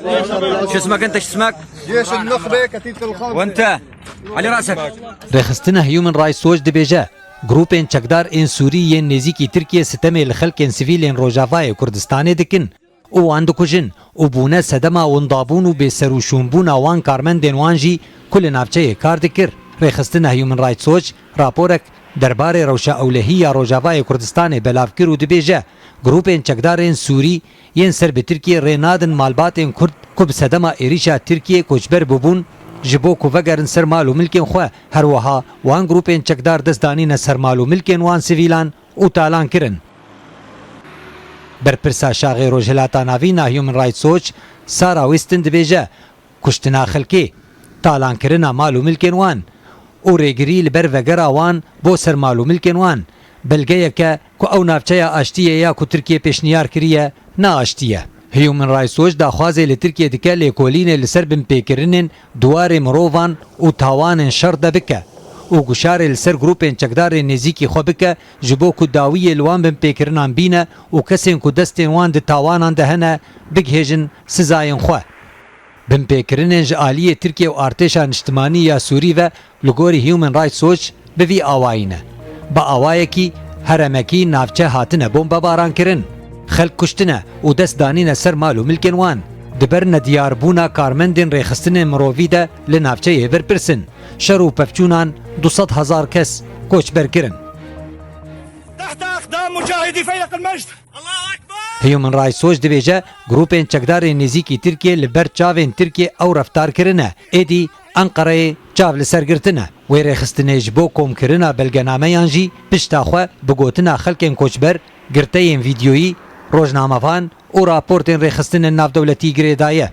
شو اسمك انت؟ شو اسمك؟ جيش النخبة كتيبة الخمسة. وانت على راسك. رخصتنا هيومن رايتس ووچ دبیجه گروپین چکدار این سوریه نزیکی ترکیه ستمه لخلکین سیویلین روجاوای کردستان دکن او وان دکوژن او بونه سدما وندابون و بسروشونبون وان کارمندین وانجی کل نافچه کار دکر. رخصتنا هيومن رايتس ووچ راپورک درباره روشا اولهی روجاوای کردستان بلافکر و دبیجه گروپین چکدارین سوری ین سر به ترکیه رینادن مالباتین کرد کب سدما ایریشا ترکیه کوچبر ببون جبو کو وگرن سر مال و ملکین خو هر وها وان گروپین چکدار دزدانین سر مال و ملکین وان سیویلان او تالان کرن. برپرسا شاغی روجلاتا ناوینا هیومن رایتس ووچ سارا ویستن دبیجه کشتنا خلکی تالان کرنا مال و ملکین وان او ریگری لبر وگرا وان بو سر مال و ملکین وان بلگه که کو او نافچه آشتیه یا کو ترکیه پیشنیار کریه نا آشتیه. هیومن رایتس ووچ داخوازه لترکیه دکه لیکولین لسر بن پیکرنن دوار مروفان و تاوان شر دبکه او گشار لسر گروپین چکدار نزیکی خو بکه جبو کو داوی لوان بن پیکرنان بینه و کسین کو دستین وان د تاوانان دهنه بگهجن سزاین خو بن پیکرنن جالیه ترکیه و ارتشان اجتماعی یا سوری و لگوری هیومن رایتس ووچ بوی آواینه با آوایکی هرمکی نافچه هاتنه بمب باران کرن خلق کشتنه و دست دانین سر مال و ملکن وان دبرن دیار بونا کارمندین ریخستن مرووی ده لنافچه ایور پرسن شر و پفچونان 200,000 کس کوچ برکرن. تحت اقدام مجاهدی فیلق المجد. الله اکبر. هیومن رایتس ووچ دبیجه گروپین چکدار نزیکی ترکیه لبر چاوین ترکیه او رفتار کرنه ایدی انقره چاو لسرگرتنه و ریخستنه جبو کوم کرنه بلگنامه یانجی پشتاخوه بگوتنه خلکین کوچبر گرتین ویدیویی روزنامه‌وان و راپورتین ریخستن ناو دولتی گریدایه.